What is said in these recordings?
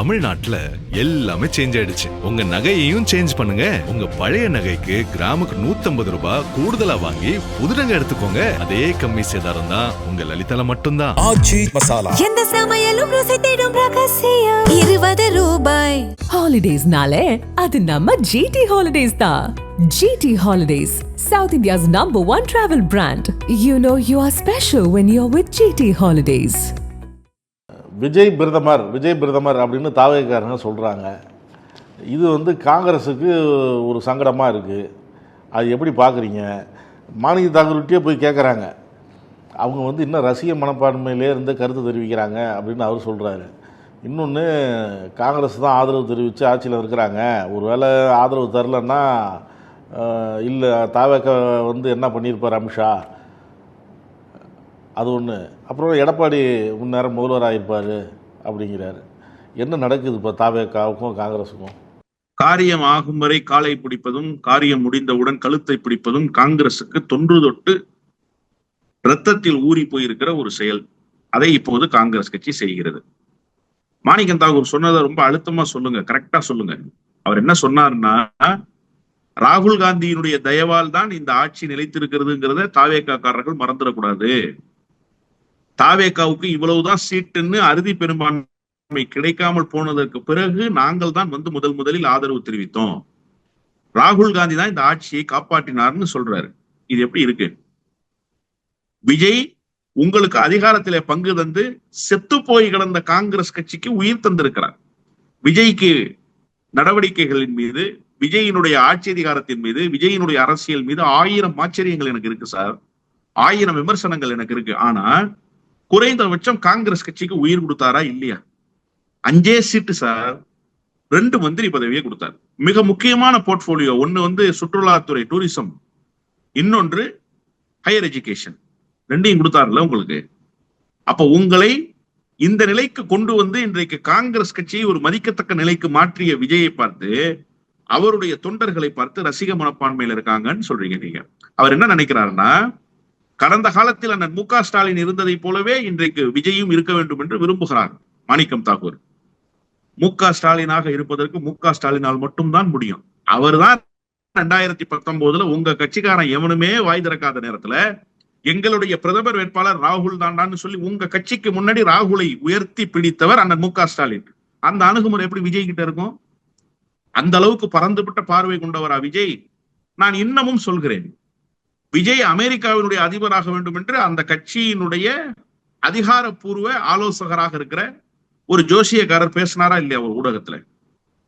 தமிழ்நாட்டுல எல்லாமே சேஞ்ச் ஆயிடுச்சு. உங்க நகையையும் சேஞ்ச் பண்ணுங்க. உங்க பழைய நகைக்கு கிராமுக்கு 150 ரூபாய் கூடுதலா வாங்கி புது நகை எடுத்துக்கோங்க. அதே கம்மி சேதாரம் தான் உங்க லலிதால மட்டும்தான். ஆச்சி மசாலா. எந்த சமையலும் ருசி தேடும் ரகசியம் 20 ரூபாய். ஹாலிடேஸ்னாலே அது நம்ம ஜிடி ஹாலிடேஸ் தான். GT Holidays, South India's #1 travel brand. You know you are special when you're with GT Holidays. Vijay பிரதமர் அப்படின்னு தாவேக்காரங்க சொல்கிறாங்க. இது காங்கிரஸுக்கு ஒரு சங்கடமாக இருக்குது. அது எப்படி பார்க்குறீங்க? மாணிக்க தாகூர்கிட்டே போய் கேட்குறாங்க. அவங்க இன்னும் ரசிக மனப்பான்மையிலே இருந்து கருத்து தெரிவிக்கிறாங்க அப்படின்னு அவர் சொல்கிறாரு. இன்னொன்று, காங்கிரஸ் தான் ஆதரவு தெரிவித்து ஆட்சியில் இருக்கிறாங்க. ஒரு வேளை ஆதரவு தரலன்னா இல்லை தாவேக்க என்ன பண்ணியிருப்பார் அமித்ஷா, அது ஒன்று. அப்புறம் எடப்பாடி முன்னேரம் முதல்வராக இருப்பார் அப்படிங்கிறாரு. என்ன நடக்குது இப்போ தாவேக்காவுக்கும் காங்கிரஸுக்கும்? காரியம் ஆகும் வரை காலை பிடிப்பதும் காரியம் முடிந்தவுடன் கழுத்தை பிடிப்பதும் காங்கிரசுக்கு தொன்று தொட்டு இரத்தத்தில் ஊறி போயிருக்கிற ஒரு செயல். அதை இப்போது காங்கிரஸ் கட்சி செய்கிறது. மாணிக்கம் தாகூர் சொன்னதை ரொம்ப அழுத்தமா சொல்லுங்க, கரெக்டா சொல்லுங்க. அவர் என்ன சொன்னார்னா, ராகுல் காந்தியினுடைய தயவால் தான் இந்த ஆட்சி நிலைத்திருக்கிறதுங்கிறத தாவேக்காரர்கள் மறந்துடக்கூடாது. தாவேக்காவுக்கு இவ்வளவுதான் சீட்டுன்னு அறுதி பெரும்பான்மை கிடைக்காமல் போனதற்கு பிறகு நாங்கள் தான் முதலில் ஆதரவு தெரிவித்தோம். ராகுல் காந்தி தான் இந்த ஆட்சியை காப்பாற்றினார்னு சொல்றாரு. இது எப்படி இருக்கு? விஜய் உங்களுக்கு அதிகாரத்திலே பங்கு தந்து செத்து போய் கிடந்த காங்கிரஸ் கட்சிக்கு உயிர் தந்திருக்கிறார். விஜய்க்கு நடவடிக்கைகளின் மீது, விஜயினுடைய ஆட்சி அதிகாரத்தின் மீது, விஜயினுடைய அரசியல் மீது 1000 ஆச்சரியங்கள் எனக்கு இருக்கு சார், 1000 விமர்சனங்கள் எனக்கு இருக்கு. ஆனா குறைந்தபட்சம் காங்கிரஸ் கட்சிக்கு உயிர் கொடுத்தாரா இல்லையா? 5 சீட்டு சார், 2 மந்திரி பதவியை கொடுத்தார். மிக முக்கியமான போர்ட்போலியோ, ஒன்னு சுற்றுலாத்துறை டூரிசம், இன்னொன்று ஹையர் எஜுகேஷன், 2ஐயும் கொடுத்தாருல உங்களுக்கு. அப்ப உங்களை இந்த நிலைக்கு கொண்டு இன்றைக்கு காங்கிரஸ் கட்சியை ஒரு மதிக்கத்தக்க நிலைக்கு மாற்றிய விஜயை பார்த்து, அவருடைய தொண்டர்களை பார்த்து ரசிக மனப்பான்மையில் இருக்காங்கன்னு சொல்றீங்க நீங்க. அவர் என்ன நினைக்கிறாருன்னா, கடந்த காலத்தில் அண்ணன் மு க ஸ்டாலின் இருந்ததை போலவே இன்றைக்கு விஜயும் இருக்க வேண்டும் என்று விரும்புகிறார் மாணிக்கம் தாகூர். மு க ஸ்டாலினாக இருப்பதற்கு மு க ஸ்டாலினால் மட்டும்தான் முடியும். அவர்தான் 2019 உங்க கட்சிக்காரன் எவனுமே வாய் திறக்காத நேரத்துல எங்களுடைய பிரதமர் வேட்பாளர் ராகுல் தாண்டான்னு சொல்லி உங்க கட்சிக்கு முன்னாடி ராகுலை உயர்த்தி பிடித்தவர் அண்ணன் மு க ஸ்டாலின். அந்த அணுகுமுறை எப்படி விஜய் கிட்ட இருக்கும்? அந்த அளவுக்கு பறந்துபட்ட பார்வை கொண்டவரா விஜய்? நான் இன்னமும் சொல்கிறேன், விஜய் அமெரிக்காவினுடைய அதிபராக வேண்டும் என்று அந்த கட்சியினுடைய அதிகாரப்பூர்வ ஆலோசகராக இருக்கிற ஒரு ஜோசியக்காரர் பேசினாரா இல்லையா ஒரு ஊடகத்துல?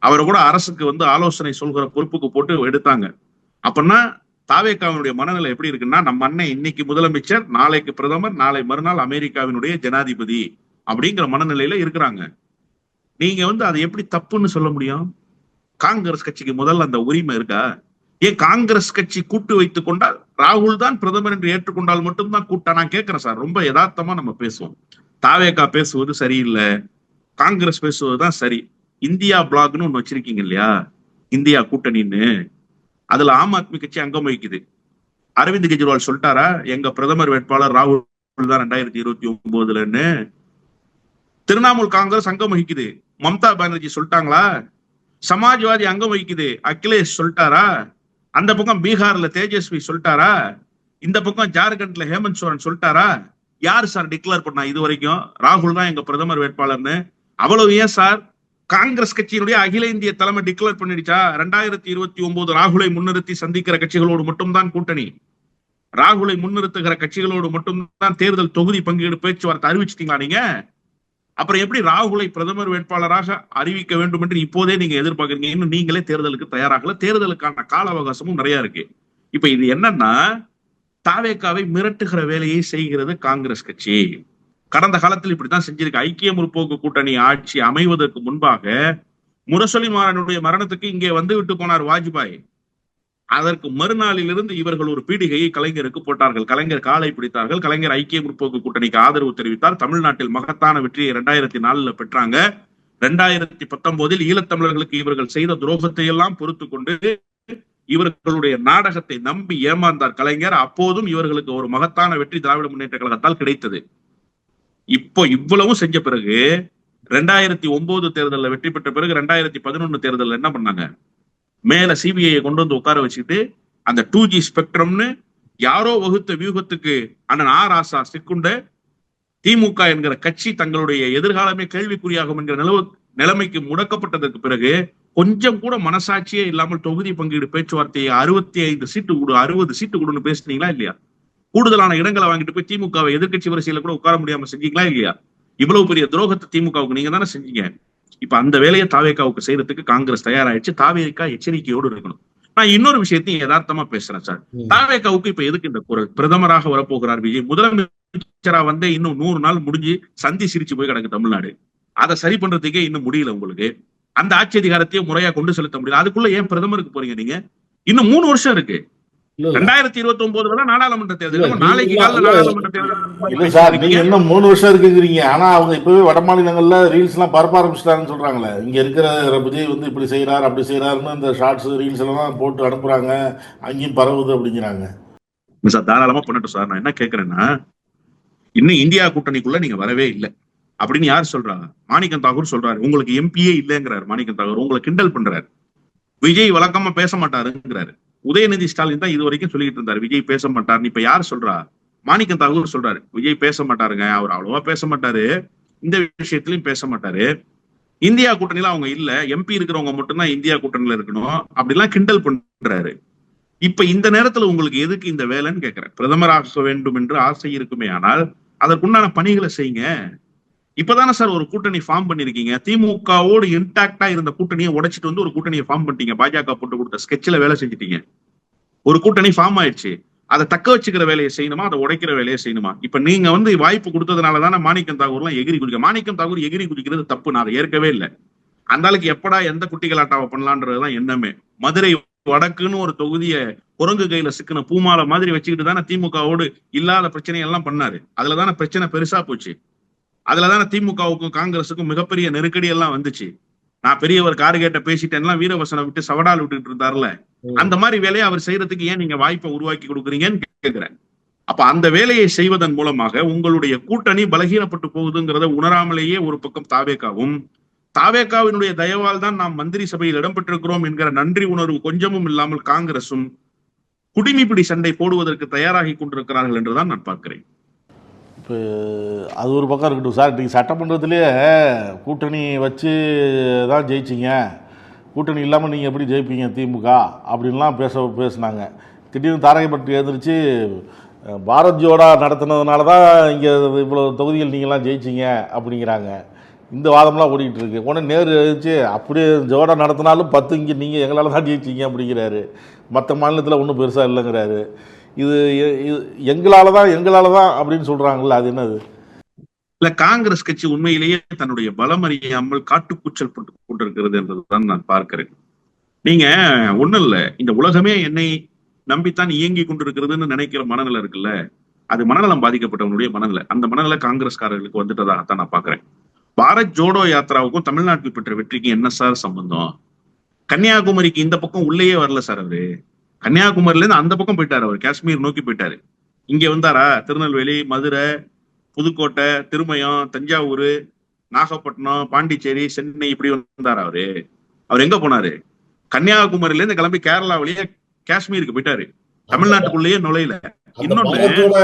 அவரை கூட அரசுக்கு ஆலோசனை சொல்கிற பொறுப்புக்கு போட்டு எடுத்தாங்க. அப்படின்னா தாவேக்காவினுடைய மனநிலை எப்படி இருக்குன்னா, நம்ம அண்ணன் இன்னைக்கு முதலமைச்சர், நாளைக்கு பிரதமர், நாளை மறுநாள் அமெரிக்காவினுடைய ஜனாதிபதி அப்படிங்கிற மனநிலையில இருக்கிறாங்க. நீங்க அதை எப்படி தப்புன்னு சொல்ல முடியும்? காங்கிரஸ் கட்சிக்கு முதல்ல அந்த உரிமை இருக்கா? ஏன் காங்கிரஸ் கட்சி கூட்டு வைத்துக் கொண்டால் ராகுல் தான் பிரதமர் என்று ஏற்றுக்கொண்டால் மட்டும்தான் கூட்டா? நான் கேட்கிறேன் சார், ரொம்ப யதார்த்தமா நம்ம பேசுவோம். தாவேக்கா பேசுவது சரியில்லை, காங்கிரஸ் பேசுவதுதான் சரி. இந்தியா பிளாக்னு ஒண்ணு வச்சிருக்கீங்க இல்லையா, இந்தியா கூட்டணின்னு, அதுல ஆம் ஆத்மி கட்சி அங்கம் வகிக்குது. அரவிந்த் கெஜ்ரிவால் சொல்லிட்டாரா எங்க பிரதமர் வேட்பாளர் ராகுல் தான் 2029ன்னு? திரிணாமுல் காங்கிரஸ் அங்கம் வகிக்குது, மம்தா பானர்ஜி சொல்லிட்டாங்களா? சமாஜ்வாதி அங்கம் வகிக்குது, அகிலேஷ் சொல்லிட்டாரா? அந்த பக்கம் பீகார்ல தேஜஸ்வி சொல்லிட்டாரா? இந்த பக்கம் ஜார்க்கண்ட்ல ஹேமந்த் சோரன் சொல்லிட்டாரா? யார் சார் டிக்ளேர் பண்ணா இது வரைக்கும் ராகுல் தான் எங்க பிரதமர் வேட்பாளர்னு? அவ்வளவு ஏன் சார் காங்கிரஸ் கட்சியினுடைய அகில இந்திய தலைமை டிக்ளேர் பண்ணிடுச்சா? 2029 ராகுலை முன்னிறுத்தி சந்திக்கிற கட்சிகளோடு மட்டும்தான் கூட்டணி, ராகுலை முன்னிறுத்துகிற கட்சிகளோடு மட்டும்தான் தேர்தல் தொகுதி பங்கீடு பேச்சுவார்த்தை அறிவிச்சிட்டீங்களா நீங்க? அப்புறம் எப்படி ராகுலை பிரதமர் வேட்பாளராக அறிவிக்க வேண்டும் என்று இப்போதே நீங்க எதிர்பார்க்கறீங்க? இன்னும் நீங்களே தேர்தலுக்கு தயாராகல. தேர்தலுக்கான கால அவகாசமும் நிறைய இருக்கு. இப்ப இது என்னன்னா, தாவேக்காவை மிரட்டுகிற வேலையை செய்கிறது காங்கிரஸ் கட்சி. கடந்த காலத்தில் இப்படித்தான் செஞ்சிருக்கு. ஐக்கிய முற்போக்கு கூட்டணி ஆட்சி அமைவதற்கு முன்பாக முரசொலி மாறனுடைய மரணத்துக்கு இங்கே விட்டு போனார் வாஜ்பாய். அதற்கு மறுநாளிலிருந்து இவர்கள் ஒரு பீடிகையை கலைஞருக்கு போட்டார்கள். கலைஞர் காலை பிடித்தார்கள். கலைஞர் ஐக்கிய முற்போக்கு கூட்டணிக்கு ஆதரவு தெரிவித்தார். தமிழ்நாட்டில் மகத்தான வெற்றியை 2004 பெற்றாங்க. 2019 ஈழத்தமிழர்களுக்கு இவர்கள் செய்த துரோகத்தை எல்லாம் பொறுத்து கொண்டு இவர்களுடைய நாடகத்தை நம்பி ஏமாந்தார் கலைஞர். அப்போதும் இவர்களுக்கு ஒரு மகத்தான வெற்றி திராவிட முன்னேற்ற கழகத்தால் கிடைத்தது. இப்போ இவ்வளவும் செஞ்ச பிறகு 2009 தேர்தலில் வெற்றி பெற்ற பிறகு 2011 தேர்தலில் என்ன பண்ணாங்க? மேல சிபிஐ கொண்டு வந்து உட்கார வச்சுட்டு அந்த 2G ஸ்பெக்ட்ரம்னு யாரோ வகுத்த வியூகத்துக்கு அண்ணன் ராசா சிக்குண்ட திமுக என்கிற கட்சி தங்களுடைய எதிர்காலமே கேள்விக்குறியாகும் என்கிற நிலைமைக்கு முடக்கப்பட்டதற்கு பிறகு கொஞ்சம் கூட மனசாட்சியே இல்லாமல் தொகுதி பங்கீடு பேச்சுவார்த்தையை 65 சீட்டு கொடு 60 சீட்டு கொடுன்னு பேசுனீங்களா இல்லையா? கூடுதலான இடங்களை வாங்கிட்டு போய் திமுகவை எதிர்கட்சி வரிசையில கூட உட்கார முடியாம செஞ்சீங்களா இல்லையா? இவ்வளவு பெரிய துரோகத்தை திமுகவுக்கு நீங்க தானே செஞ்சீங்க. இப்ப அந்த வேலையை தாவேகாவுக்கு செய்யறதுக்கு காங்கிரஸ் தயாராயிடுச்சு. தாவேகா எச்சரிக்கையோடு இருக்கணும். நான் இன்னொரு விஷயத்தையும் யதார்த்தமா பேசுறேன் சார். தாவேகாவுக்கு இப்ப எதுக்கு இந்த குரல்? பிரதமராக வரப்போகிறார் விஜய், முதலமைச்சரா வந்து இன்னும் 100 நாள் முடிஞ்சு சந்தி சிரிச்சு போய் கிடக்கு தமிழ்நாடு. அதை சரி பண்றதுக்கே இன்னும் முடியல உங்களுக்கு. அந்த ஆட்சி அதிகாரத்தையும் முறையா கொண்டு செலுத்த முடியல. அதுக்குள்ள ஏன் பிரதமருக்கு போறீங்க நீங்க? இன்னும் 3 வருஷம் இருக்கு. 2029 நாடாளுமன்ற தேர்தல். நாளைக்கு காலையில நாடாளுமன்ற இல்ல சார், நீங்க இன்னும் 3 வருஷம் இருக்குங்கிறீங்க. ஆனா அவங்க இப்பவே வட மாநிலங்கள்ல ரீல்ஸ் எல்லாம் பரப்ப ஆரம்பிச்சிட்டாங்கன்னு சொல்றாங்களே. இங்க இருக்கிற விஜய் வந்து இப்படி செய்யறாரு அப்படி செய்யறாருன்னு இந்த ஷார்ட்ஸ் ரீல்ஸ் எல்லாம் போட்டு அனுப்புறாங்க, அங்கேயும் பரவுது அப்படிங்கிறாங்க. சார் தாராளமா பண்ணட்டும் சார். நான் என்ன கேட்கறேன்னா, இன்னும் இந்தியா கூட்டணிக்குள்ள நீங்க வரவே இல்லை அப்படின்னு யார் சொல்றாங்க? மாணிக்கம் தாகூர் சொல்றாரு. உங்களுக்கு எம்பியே இல்லைங்கிறாரு மாணிக்கம் தாகூர். உங்களை கிண்டல் பண்றாரு. விஜய் வழக்கமா பேச மாட்டாருங்கிறாரு. உதயநிதி ஸ்டாலின் தான் இது வரைக்கும் சொல்லிட்டு இருந்தாரு விஜய் பேச மாட்டாருன்னு. இப்ப யார் சொல்றா? மாணிக்கம் தாகூர் சொல்றாரு விஜய் பேச மாட்டாருங்க, அவர் அவ்வளவா பேச மாட்டாரு, இந்த விஷயத்திலயும் பேச மாட்டாரு, இந்தியா கூட்டணியில அவங்க இல்ல, எம்பி இருக்கிறவங்க மட்டும்தான் இந்தியா கூட்டணியில இருக்கணும் அப்படிலாம் கிண்டல் பண்றாரு. இப்ப இந்த நேரத்துல உங்களுக்கு எதுக்கு இந்த வேலைன்னு கேட்கிறேன். பிரதமராக வேண்டும் என்று ஆசை இருக்குமே, ஆனால் அதற்குண்டான பணிகளை செய்யுங்க. இப்பதானே சார் ஒரு கூட்டணி ஃபார்ம் பண்ணிருக்கீங்க. திமுகவோடு இன்டாக்டா இருந்த கூட்டணியை உடைச்சிட்டு வந்து ஒரு கூட்டணியை ஃபார்ம் பண்ணிட்டீங்க. பாஜக போட்டு கொடுத்த ஸ்கெட்ச்ல வேலை செஞ்சுட்டீங்க. ஒரு கூட்டணி ஃபார்ம் ஆயிடுச்சு. அதை தக்க வச்சுக்கிற வேலையை செய்யணுமா, அதை உடைக்கிற வேலையை செய்யணுமா? இப்ப நீங்க வந்து வாய்ப்பு கொடுத்ததுனாலதானே மாணிக்கம் தாகூர்லாம் எகிரி குதிக்க. மாணிக்கம் தாகூர் எகிரி குதிக்கிறது தப்பு, நான் அதை ஏற்கவே இல்லை. அந்த ஆளுக்கு எப்படா எந்த குட்டிகளாட்டாவை பண்ணலான்றதுதான் எண்ணமே. மதுரை வடக்குன்னு ஒரு தொகுதியை குரங்கு கையில சிக்கின பூமாலை மாதிரி வச்சுக்கிட்டு தானே திமுகவோடு இல்லாத பிரச்சனையெல்லாம் பண்ணாரு. அதுலதானே பிரச்சனை பெருசா போச்சு. அதுலதானே திமுகவுக்கும் காங்கிரஸுக்கும் மிகப்பெரிய நெருக்கடி எல்லாம் வந்துச்சு. நான் பெரியவர் காரு கேட்ட பேசிட்டேன்லாம் வீரவசனம் விட்டு சவடால் விட்டுட்டு இருந்தாருல, அந்த மாதிரி வேலையை அவர் செய்யறதுக்கு ஏன் நீங்க வாய்ப்பை உருவாக்கி கொடுக்குறீங்கன்னு கேட்கிறேன். அப்ப அந்த வேலையை செய்வதன் மூலமாக உங்களுடைய கூட்டணி பலகீனப்பட்டு போகுதுங்கிறத உணராமலேயே ஒரு பக்கம் தாவேகாவும், தாவேகாவினுடைய தயவால் தான் நாம் மந்திரி சபையில் இடம்பெற்றிருக்கிறோம் என்கிற நன்றி உணர்வு கொஞ்சமும் இல்லாமல் காங்கிரசும் குடிமிப்பிடி சண்டை போடுவதற்கு தயாராகி கொண்டிருக்கிறார்கள் என்றுதான் நான் பார்க்கிறேன். இப்போ அது ஒரு பக்கம் இருக்கட்டும் சார். நீங்கள் சட்டமன்றத்திலேயே கூட்டணி வச்சு தான் ஜெயிச்சிங்க, கூட்டணி இல்லாமல் நீங்கள் எப்படி ஜெயிப்பீங்க திமுக அப்படின்லாம் பேசுனாங்க. திடீர்னு தாரகைப்பட்டு எழுந்திரிச்சு பாரத் ஜோடா நடத்தினதுனால தான் இங்கே இவ்வளோ தொகுதிகள் நீங்கள்லாம் ஜெயிச்சிங்க அப்படிங்கிறாங்க. இந்த வாதம்லாம் ஓடிக்கிட்டு இருக்கு. உடனே நேரு எழுதிச்சு அப்படியே ஜோடா நடத்தினாலும் 10 இங்கே நீங்கள் எங்களால் தான் ஜெயிச்சிங்க அப்படிங்கிறாரு. மற்ற மாநிலத்தில் ஒன்றும் பெருசாக இல்லைங்கிறாரு. இது எங்களால தான் அப்படின்னு சொல்றாங்கல்ல, அது என்னது? இல்ல, காங்கிரஸ் கட்சி உண்மையிலேயே தன்னுடைய பலம் அறியாமல் காட்டுக்கூச்சல் போட்டு கொண்டிருக்கிறது என்றுதான் நான் பார்க்கிறேன். நீங்க ஒண்ணும் இல்ல, இந்த உலகமே என்னை நம்பித்தான் இயங்கி கொண்டிருக்கிறதுன்னு நினைக்கிற மனநிலை இருக்குல்ல, அது மனநலம் பாதிக்கப்பட்டவனுடைய மனநிலை. அந்த மனநிலை காங்கிரஸ்காரர்களுக்கு வந்துட்டதாகத்தான் நான் பாக்குறேன். பாரத் ஜோடோ யாத்திராவுக்கும் தமிழ்நாட்டில் பெற்ற வெற்றிக்கும் என்ன சார் சம்பந்தம்? கன்னியாகுமரிக்கு இந்த பக்கம் உள்ளேயே வரல சார். அவரு கன்னியாகுமரியில இருந்து அந்த பக்கம் போயிட்டாரு. அவர் காஷ்மீர் நோக்கி போயிட்டாரு. இங்க வந்தாரா? திருநெல்வேலி, மதுரை, புதுக்கோட்டை, திருமயம், தஞ்சாவூர், நாகப்பட்டினம், பாண்டிச்சேரி, சென்னை இப்படி வந்தாரா? அவர் எங்க போனாரு? கன்னியாகுமரியில இருந்து கிளம்பி கேரளா வழியா காஷ்மீருக்கு போயிட்டாரு. தமிழ்நாட்டுக்குள்ளேயே நுழையில. இன்னொன்னு,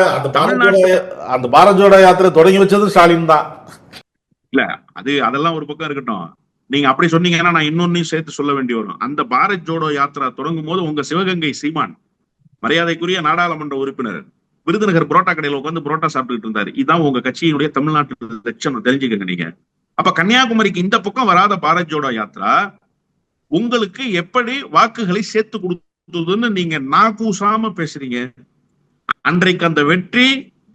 அந்த பாரத் ஜோடோ யாத்திரை தொடங்கி வச்சது ஸ்டாலின் தான். இல்ல, அதெல்லாம் ஒரு பக்கம் இருக்கட்டும். நீங்க அப்படி சொன்னீங்கன்னா நான் இன்னொன்னையும் சேர்த்து சொல்ல வேண்டி வரும். அந்த பாரத் ஜோடோ யாத்திரா தொடங்கும் போது உங்க சிவகங்கை சீமான், மரியாதைக்குரிய நாடாளுமன்ற உறுப்பினர், விருதுநகர் புரோட்டா கடையில உட்காந்து புரோட்டா சாப்பிட்டுட்டு இருந்தாரு. இதான் உங்க கட்சியினுடைய தமிழ்நாட்டு லட்சணம், தெரிஞ்சுக்கங்க நீங்க. அப்ப கன்னியாகுமரிக்கு இந்த பக்கம் வராத பாரத் ஜோடோ யாத்திரா உங்களுக்கு எப்படி வாக்குகளை சேர்த்து கொடுத்ததுன்னு நீங்க நாகூசாம பேசுறீங்க. அன்றைக்கு அந்த வெற்றி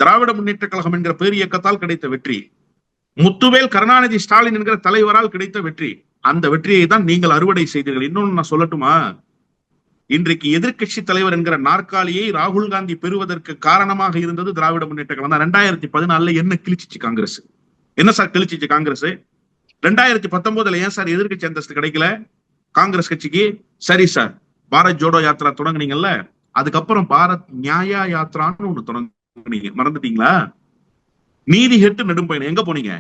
திராவிட முன்னேற்ற கழகம் என்கிற பேர் இயக்கத்தால் கிடைத்த வெற்றி, முத்துவேல் கருணாநிதி ஸ்டாலின் என்கிற தலைவரால் கிடைத்த வெற்றி. அந்த வெற்றியை தான் நீங்கள் அறுவடை செய்தீர்கள். இன்னொன்னு நான் சொல்லட்டுமா? இன்றைக்கு எதிர்கட்சி தலைவர் என்கிற நாற்காலியை ராகுல் காந்தி பெறுவதற்கு காரணமாக இருந்தது திராவிட முன்னேற்ற கழகம் தான். 2014 என்ன கிழிச்சிச்சு காங்கிரஸ்? என்ன சார் கிழிச்சிச்சு காங்கிரஸ்? 2019 ஏன் சார் எதிர்கட்சி அந்தஸ்து கிடைக்கல காங்கிரஸ் கட்சிக்கு? சரி சார், பாரத் ஜோடோ யாத்திரா தொடங்குனீங்கல்ல, அதுக்கப்புறம் பாரத் நியாயா யாத்திரான்னு ஒண்ணு தொடங்குனீங்க, மறந்துட்டீங்களா? நீதி கேட்டு நெடும் பயணம் எங்க போனீங்க?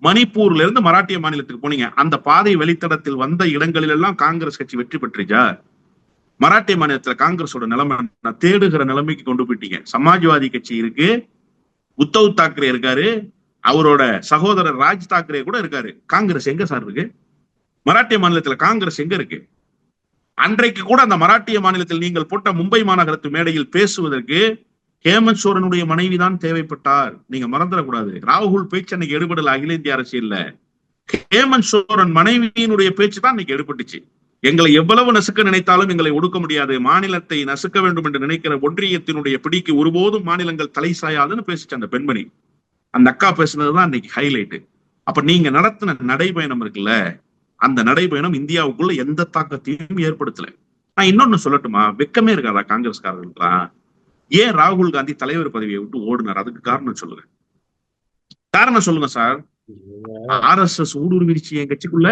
மணிப்பூர்ல இருந்து மராட்டிய மாநிலத்துக்கு போனீங்க, அந்த பாதை வழித்தடத்தில் வந்த இடங்களில் எல்லாம் காங்கிரஸ் கட்சி வெற்றி பெற்றுச்சா? மராட்டிய மாநிலத்துல காங்கிரஸோட நிலைமை தேடுகிற நிலைமைக்கு கொண்டு போயிட்டீங்க. சமாஜ்வாதி கட்சி இருக்கு, உத்தவ் தாக்கரே இருக்காரு, அவரோட சகோதரர் ராஜ் தாக்கரே கூட இருக்காரு. காங்கிரஸ் எங்க சார் இருக்கு? மராட்டிய மாநிலத்துல காங்கிரஸ் எங்க இருக்கு? அன்றைக்கு கூட அந்த மராட்டிய மாநிலத்தில் நீங்கள் போட்ட மும்பை மாநகரத்து மேடையில் பேசுவதற்கு ஹேமந்த் சோரனுடைய மனைவிதான் தேவைப்பட்டார். நீங்க மறந்துடக்கூடாது. ராகுல் பேச்சு அன்னைக்கு எடுபடல அகில இந்திய அரசியல்ல. ஹேமந்த் சோரன் மனைவியினுடைய பேச்சு தான் இன்னைக்கு எடுபட்டுச்சு. எங்களை எவ்வளவு நசுக்க நினைத்தாலும் எங்களை ஒடுக்க முடியாது, மாநிலத்தை நசுக்க வேண்டும் என்று நினைக்கிற ஒன்றியத்தினுடைய பிடிக்கு ஒருபோதும் மாநிலங்கள் தலை சாயாதுன்னு பேசிச்சு அந்த பெண்மணி. அந்த அக்கா பேசுனதுதான் இன்னைக்கு ஹைலைட். அப்ப நீங்க நடத்தின நடைபயணம் இருக்குல்ல, அந்த நடைபயணம் இந்தியாவுக்குள்ள எந்த தாக்கத்தையும் ஏற்படுத்தல. நான் இன்னொன்னு சொல்லட்டுமா, வெக்கமே இருக்காதா காங்கிரஸ்காரர்களுக்கு? ஏன் ராகுல் காந்தி தலைவர் பதவியை விட்டு ஓடுனார்? அதுக்கு காரணம் சொல்லுங்க, காரணம் சொல்லுங்க சார். RSS ஊடுருவிடுச்சு என் கட்சிக்குள்ள,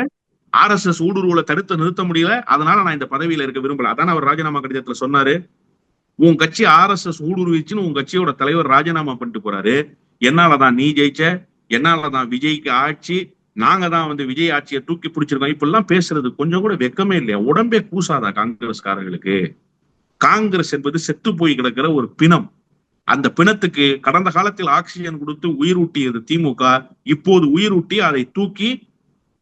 RSS ஊடுருவலை தடுத்து நிறுத்த முடியல, அதனால நான் இந்த பதவியில இருக்க விரும்பல. அதான் அவர் ராஜினாமா கடிதத்துல சொன்னாரு. உன் கட்சி RSS ஊடுருவிச்சுன்னு உன் கட்சியோட தலைவர் ராஜினாமா பண்ணிட்டு போறாரு. என்னாலதான் நீ ஜெயிச்ச, என்னாலதான் விஜய்க்கு ஆட்சி, நாங்க தான் வந்து விஜய் ஆட்சியை தூக்கி பிடிச்சிருக்கோம். இப்ப எல்லாம் பேசுறது கொஞ்சம் கூட வெக்கமே இல்லையா? உடம்பே கூசாதா காங்கிரஸ்காரர்களுக்கு? காங்கிரஸ் என்பது செத்து போய் கிடக்கிற ஒரு பிணம். அந்த பிணத்துக்கு கடந்த காலத்தில் ஆக்சிஜன் கொடுத்து உயிரூட்டியது திமுக. இப்போது உயிரூட்டி அதை தூக்கி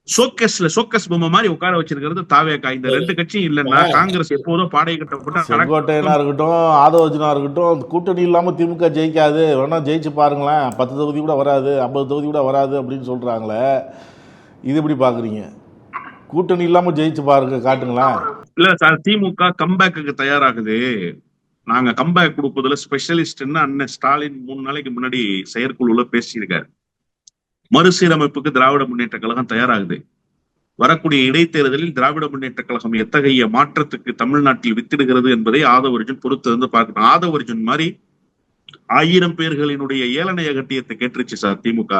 சோக்கஸ் பொம்மை மாதிரி உட்கார வச்சிருக்கிறது தாவேகா. இந்த ரெண்டு கட்சியும் இல்லைன்னா காங்கிரஸ் எப்போதும் பாடை கட்டப்பட்ட செங்கோட்டையனா இருக்கட்டும், ஆதவர்ஜுனா இருக்கட்டும், கூட்டணி இல்லாம திமுக ஜெயிக்காது, வேணா ஜெயிச்சு பாருங்களேன், 10 தொகுதி கூட வராது, 50 தொகுதி கூட வராது அப்படின்னு சொல்றாங்களே, இது எப்படி பாக்குறீங்க? கூட்டணி இல்லாம ஜெயிச்சு பாருங்க, காட்டுங்களேன். இல்ல சார், திமுக கம்பேக்கு தயாராகுது. நாங்க கம்பேக் கொடுப்பதுல ஸ்பெஷலிஸ்ட்னு அண்ணன் ஸ்டாலின் 3 நாளைக்கு முன்னாடி செயற்குழுல பேசியிருக்காரு. மறுசீரமைப்புக்கு திராவிட முன்னேற்ற கழகம் தயாராகுது. வரக்கூடிய இடைத்தேர்தலில் திராவிட முன்னேற்ற கழகம் எத்தகைய மாற்றத்துக்கு தமிழ்நாட்டில் வித்திடுகிறது என்பதை ஆதவர்ஜுன் பொறுத்து வந்து பார்க்கணும். ஆதவர்ஜுன் மாதிரி 1000 பேர்களினுடைய ஏளனை அகட்டியத்தை கேட்டுருச்சு சார் திமுக.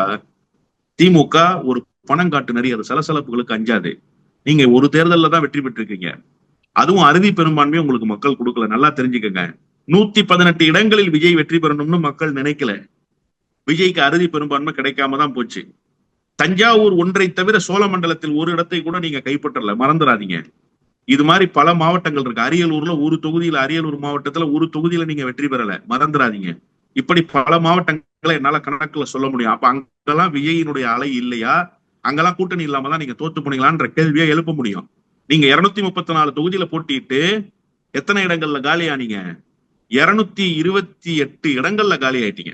திமுக ஒரு பணங்காட்டு நரி, அது சலசலப்புகளுக்கு அஞ்சாது. நீங்க ஒரு தேர்தலில் தான் வெற்றி பெற்றிருக்கீங்க, அதுவும் அறுதி பெரும்பான்மையை உங்களுக்கு மக்கள் கொடுக்கல. நல்லா தெரிஞ்சுக்கங்க. 118 இடங்களில் விஜய் வெற்றி பெறணும்னு மக்கள் நினைக்கல. விஜய்க்கு அறுதி பெரும்பான்மை கிடைக்காம தான் போச்சு. தஞ்சாவூர் ஒன்றை தவிர சோழமண்டலத்தில் ஒரு இடத்தை கூட நீங்க கைப்பற்றல, மறந்துடாதீங்க. இது மாதிரி பல மாவட்டங்கள் இருக்கு. அரியலூர்ல ஒரு தொகுதியில, அரியலூர் மாவட்டத்துல ஒரு தொகுதியில நீங்க வெற்றி பெறல, மறந்துடாதீங்க. இப்படி பல மாவட்டங்களை என்னால கணக்குல சொல்ல முடியும். அப்ப அங்கெல்லாம் விஜயினுடைய அலை இல்லையா? அங்கெல்லாம் கூட்டணி இல்லாம தான் நீங்க தோத்து போனீங்களான்ற கேள்வியை எழுப்ப முடியும். நீங்க 234 தொகுதியில போட்டிட்டு எத்தனை இடங்கள்ல காலி ஆனீங்க? 228 இடங்கள்ல காலி ஆயிட்டீங்க.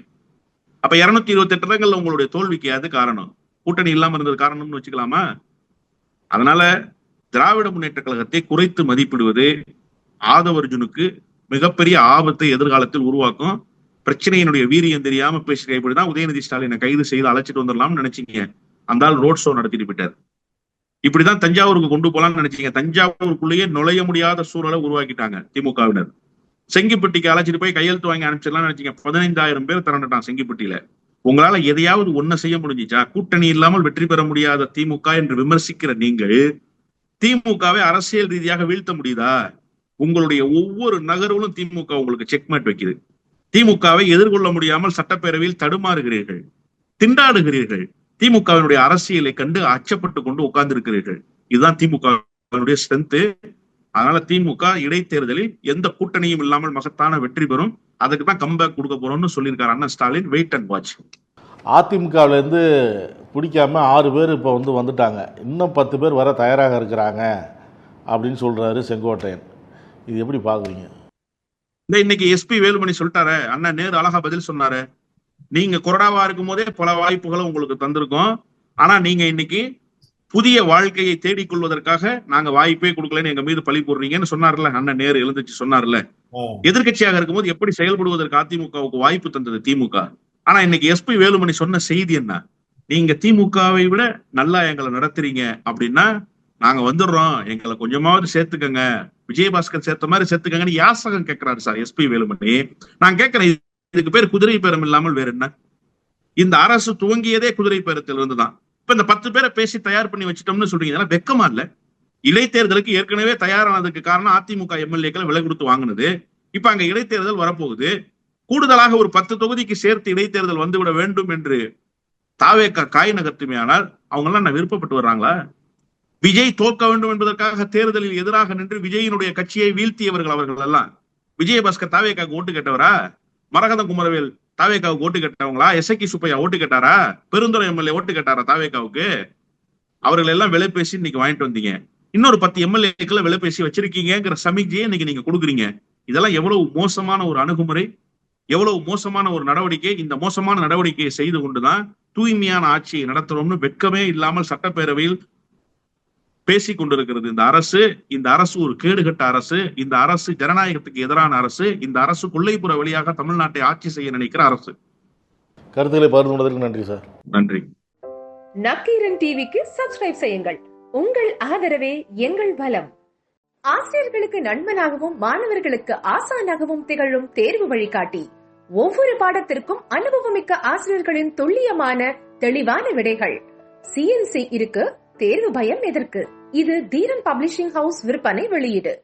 அப்ப 228 இடங்கள்ல உங்களுடைய தோல்விக்கு அது காரணம், கூட்டணி இல்லாம இருந்தது காரணம்னு வச்சுக்கலாமா? அதனால திராவிட முன்னேற்ற கழகத்தை குறைத்து மதிப்பிடுவது ஆதவர்ஜுனுக்கு மிகப்பெரிய ஆபத்தை எதிர்காலத்தில் உருவாக்கும். பிரச்சனையினுடைய வீரியம் தெரியாம பேசி கைப்படிதான் உதயநிதி ஸ்டாலினை கைது செய்து அழைச்சிட்டு வந்துடலாம்னு நினைச்சீங்க. அந்த ஆள் ரோட் ஷோ நடத்திட்டு போயிட்டார். இப்படிதான் தஞ்சாவூருக்கு கொண்டு போலாம்னு நினைச்சீங்க. தஞ்சாவூருக்குள்ளேயே நுழைய முடியாத சூழலை உருவாக்கிட்டாங்க திமுகவினர். செங்கிப்பட்டிக்கு அழைச்சிட்டு போய் கையெழுத்து வாங்கி அனுப்பிச்சிடலாம் நினைச்சீங்க. 15000 பேர் திரண்டுட்டான் செங்கிப்பட்டியில. உங்களால எதையாவது ஒண்ணு செய்ய முடிஞ்சிச்சா? கூட்டணி இல்லாமல் வெற்றி பெற முடியாத திமுக என்று விமர்சிக்கிற நீங்கள் திமுகவை அரசியல் ரீதியாக வீழ்த்த முடியுதா? உங்களுடைய ஒவ்வொரு நகர்வுகளும் திமுக உங்களுக்கு செக்மேட் வைக்குது. திமுகவை எதிர்கொள்ள முடியாமல் சட்டப்பேரவையில் தடுமாறுகிறீர்கள், திண்டாடுகிறீர்கள். திமுகவினுடைய அரசியலை கண்டு அச்சப்பட்டு கொண்டு உட்கார்ந்து இருக்கிறீர்கள். இதுதான் திமுகவினுடைய ஸ்ட்ரென்த். அதனால திமுக இடைத்தேர்தலில் எந்த கூட்டணியும் இல்லாமல் மகத்தான வெற்றி பெறும். அதுக்கு தான் கம்பேக் கொடுக்க போறோம்னு சொல்லியிருக்காரு அண்ணன் ஸ்டாலின். Wait and watch. அதிமுகவுல இருந்து பிடிக்காம 6 பேர் இப்போ வந்துட்டாங்க, இன்னும் 10 பேர் வர தயாராக இருக்கிறாங்க அப்படின்னு சொல்றாரு செங்கோட்டையன். இது எப்படி பாக்குறீங்க? இன்னைக்கு SP வேலுமணி சொல்லிட்டாரு, அண்ணன் நேரு அழகா பதில் சொன்னாரு. நீங்க கொறடாவா இருக்கும் போதே பல வாய்ப்புகளை உங்களுக்கு தந்திருக்கோம். ஆனா நீங்க இன்னைக்கு புதிய வாழ்க்கையை தேடிக்கொள்வதற்காக நாங்க வாய்ப்பே கொடுக்கலன்னு எங்க மீது பழி போடுறீங்கன்னு சொன்னார்ல அண்ணன் நேரு. எழுந்துச்சு சொன்னார்ல. எதிர்கட்சியாக இருக்கும்போது எப்படி செயல்படுவதற்கு அதிமுகவுக்கு வாய்ப்பு தந்தது திமுக. ஆனா இன்னைக்கு SP வேலுமணி சொன்ன செய்தி என்ன? நீங்க திமுகவை விட நல்லா எங்களை நடத்துறீங்க அப்படின்னா நாங்க வந்துடுறோம், எங்களை கொஞ்சமாவது சேர்த்துக்கங்க, விஜயபாஸ்கர் சேர்த்த மாதிரி சேர்த்துக்கங்கன்னு யாசகம் கேட்கிறாரு சார் SP வேலுமணி. நான் கேட்கிறேன், இதுக்கு பேர் குதிரை பேரம் இல்லாமல் வேற என்ன? இந்த அரசு துவங்கியதே குதிரை பேரத்தில் இருந்துதான். இப்ப இந்த 10 பேரை பேசி தயார் பண்ணி வச்சுட்டோம்னு சொல்றீங்க, இதெல்லாம் வெக்கமா இல்ல? இடைத்தேர்தலுக்கு ஏற்கனவே தயாரானதுக்கு காரணம் அதிமுக MLA-க்களை விலை கொடுத்து வாங்கினது. இப்ப அங்க இடைத்தேர்தல் வரப்போகுது. கூடுதலாக ஒரு 10 தொகுதிக்கு சேர்த்து இடைத்தேர்தல் வந்துவிட வேண்டும் என்று தாவேக்கா காய் நகர்த்துமையானால் அவங்க எல்லாம் நான் விருப்பப்பட்டு வர்றாங்களா? விஜய் தோற்க வேண்டும் என்பதற்காக தேர்தலில் எதிராக நின்று விஜயினுடைய கட்சியை வீழ்த்தியவர்கள் அவர்கள் எல்லாம். விஜயபாஸ்கர் தாவேக்காவுக்கு ஓட்டு கேட்டவரா? மரகதம் குமரவேல் தாவேக்காவுக்கு ஓட்டு கேட்டவங்களா? எஸ்ஐகி சுப்பையா ஓட்டு கேட்டாரா? பெருந்துறை எம்எல்ஏ ஓட்டு கேட்டாரா தாவேக்காவுக்கு? அவர்கள் எல்லாம் விலை பேசி இன்னைக்கு வாங்கிட்டு வந்தீங்க. இன்னொரு 10 எம்எல்ஏக்களை விலை பேசி வச்சிருக்கீங்கிற சமிக்ஜையை இன்னைக்கு நீங்க கொடுக்குறீங்க. இதெல்லாம் எவ்வளவு மோசமான ஒரு அணுகுமுறை, எவ்வளவு மோசமான ஒரு நடவடிக்கை. இந்த மோசமான நடவடிக்கையை செய்து கொண்டுதான் தூய்மையான ஆட்சியை நடத்துறோம்னு வெட்கமே இல்லாமல் சட்டப்பேரவையில் பேசிக் கொண்டிருக்கிறது இந்த அரசு. இந்த அரசு ஒரு கேடுகட்ட அரசு. இந்த அரசு ஜனநாயகத்துக்கு எதிரான அரசு. இந்த அரசு கொள்ளைப்புற வழியாக தமிழ்நாட்டை ஆட்சி செய்ய நினைக்கிற அரசு. கருத்துக்களை பகிர்ந்து கொண்டதற்கு நன்றி சார். நன்றி. நக்கீரன் டிவிக்கு சப்ஸ்கிரைப் செய்யுங்கள். உங்கள் ஆதரவே எங்கள் பலம். ஆசிரியர்களுக்கு நண்பனாகவும் மாணவர்களுக்கு ஆசானாகவும் திகழும் தேர்வு வழிகாட்டி. ஒவ்வொரு பாடத்திற்கும் அனுபவமிக்க ஆசிரியர்களின் துல்லியமான தெளிவான விடைகள். CNC இருக்கு, தேர்வு பயம் எதற்கு? இது தீரன் பப்ளிஷிங் ஹவுஸ் விற்பனை வெளியீடு.